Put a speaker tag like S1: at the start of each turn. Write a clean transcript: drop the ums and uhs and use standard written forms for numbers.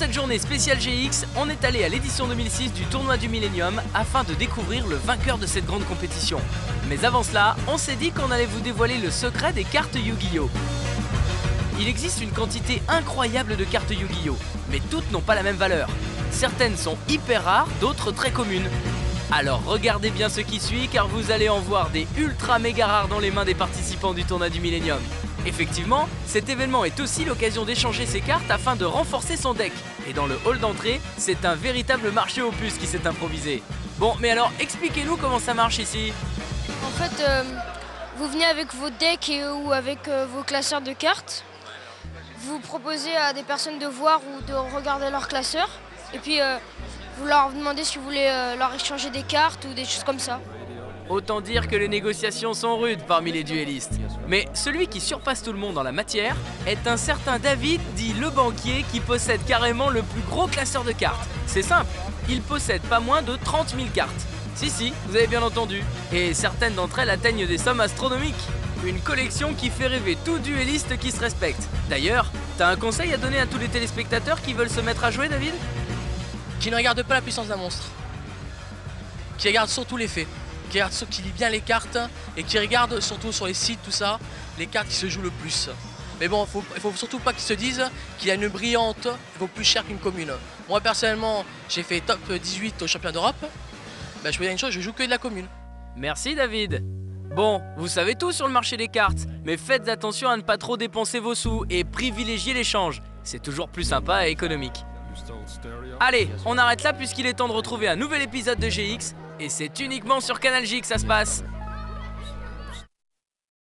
S1: cette journée spéciale GX, on est allé à l'édition 2006 du tournoi du Millennium afin de découvrir le vainqueur de cette grande compétition. Mais avant cela, on s'est dit qu'on allait vous dévoiler le secret des cartes Yu-Gi-Oh! Il existe une quantité incroyable de cartes Yu-Gi-Oh! Mais toutes n'ont pas la même valeur. Certaines sont hyper rares, d'autres très communes. Alors regardez bien ce qui suit car vous allez en voir des ultra méga rares dans les mains des participants du tournoi du Millennium. Effectivement, cet événement est aussi l'occasion d'échanger ses cartes afin de renforcer son deck. Et dans le hall d'entrée, c'est un véritable marché aux puces qui s'est improvisé. Bon, mais alors expliquez-nous comment ça marche ici.
S2: En fait, vous venez avec vos decks ou avec vos classeurs de cartes. Vous proposez à des personnes de voir ou de regarder leur classeur. Et puis, vous leur demandez si vous voulez leur échanger des cartes ou des choses comme ça.
S1: Autant dire que les négociations sont rudes parmi les duellistes. Mais celui qui surpasse tout le monde en la matière est un certain David, dit le banquier, qui possède carrément le plus gros classeur de cartes. C'est simple, il possède pas moins de 30 000 cartes. Si, vous avez bien entendu. Et certaines d'entre elles atteignent des sommes astronomiques. Une collection qui fait rêver tout duelliste qui se respecte. D'ailleurs, t'as un conseil à donner à tous les téléspectateurs qui veulent se mettre à jouer, David?
S3: Qui ne regarde pas la puissance d'un monstre. Qui regarde surtout les faits. Qui lit bien les cartes et qui regarde surtout sur les sites, tout ça, les cartes qui se jouent le plus. Mais bon, il faut surtout pas qu'ils se disent qu'il y a une brillante qui vaut plus cher qu'une commune. Moi personnellement, j'ai fait top 18 au championnat d'Europe. Ben, je peux dire une chose, je joue que de la commune.
S1: Merci David. Bon, vous savez tout sur le marché des cartes, mais faites attention à ne pas trop dépenser vos sous et privilégiez l'échange. C'est toujours plus sympa et économique. Allez, on arrête là puisqu'il est temps de retrouver un nouvel épisode de GX. Et c'est uniquement sur Canal J que ça se passe.